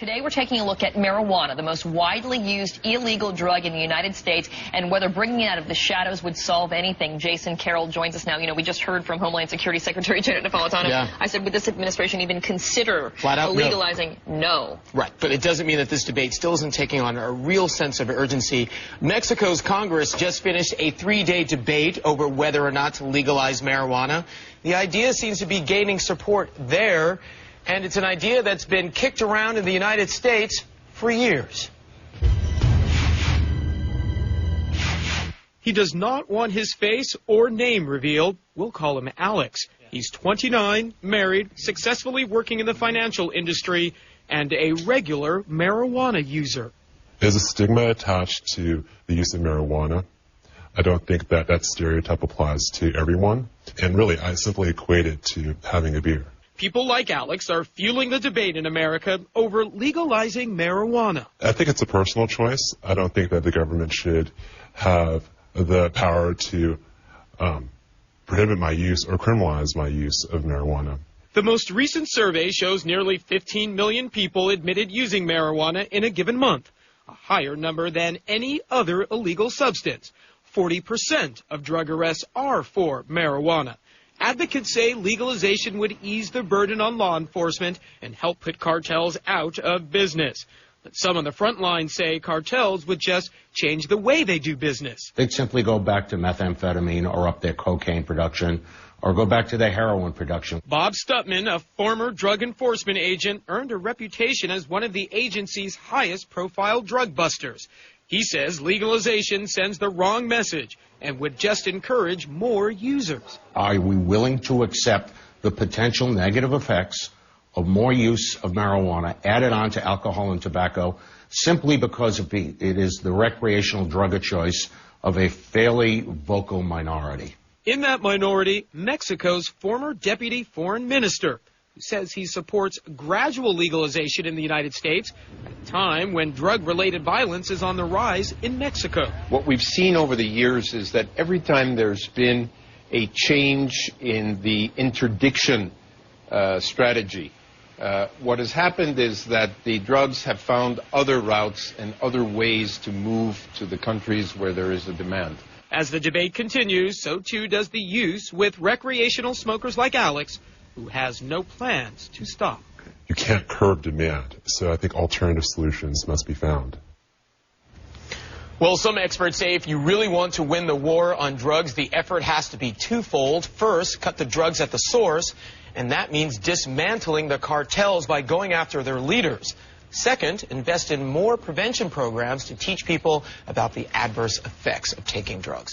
Today we're taking a look at marijuana, the most widely used illegal drug in the United States, and whether bringing it out of the shadows would solve anything. Jason Carroll joins us now. You know, we just heard from Homeland Security Secretary Janet Napolitano. Yeah. I said, would this administration even consider Flat out legalizing? No. Right, but it doesn't mean that this debate still isn't taking on a real sense of urgency. Mexico's Congress just finished a 3-day debate over whether or not to legalize marijuana. The idea seems to be gaining support there, and it's an idea that's been kicked around in the United States for years. He does not want his face or name revealed. We'll call him Alex. He's 29, married, successfully working in the financial industry, and a regular marijuana user. There's a stigma attached to the use of marijuana. I don't think that stereotype applies to everyone. And really, I simply equate it to having a beer. People like Alex are fueling the debate in America over legalizing marijuana. I think it's a personal choice. I don't think that the government should have the power to prohibit my use or criminalize my use of marijuana. The most recent survey shows nearly 15 million people admitted using marijuana in a given month, a higher number than any other illegal substance. 40% of drug arrests are for marijuana. Advocates say legalization would ease the burden on law enforcement and help put cartels out of business. But some on the front line say cartels would just change the way they do business. They'd simply go back to methamphetamine or up their cocaine production or go back to their heroin production. Bob Stutman, a former drug enforcement agent, earned a reputation as one of the agency's highest profile drug busters. He says legalization sends the wrong message and would just encourage more users. Are we willing to accept the potential negative effects of more use of marijuana added on to alcohol and tobacco simply because it is the recreational drug of choice of a fairly vocal minority? In that minority, Mexico's former deputy foreign minister, who says he supports gradual legalization in the United States at a time when drug-related violence is on the rise in Mexico. What we've seen over the years is that every time there's been a change in the interdiction strategy, what has happened is that the drugs have found other routes and other ways to move to the countries where there is a demand. As the debate continues, so too does the use with recreational smokers like Alex, who has no plans to stop. You can't curb demand, so I think alternative solutions must be found. Well, some experts say if you really want to win the war on drugs, the effort has to be twofold. First, cut the drugs at the source, and that means dismantling the cartels by going after their leaders. Second, invest in more prevention programs to teach people about the adverse effects of taking drugs.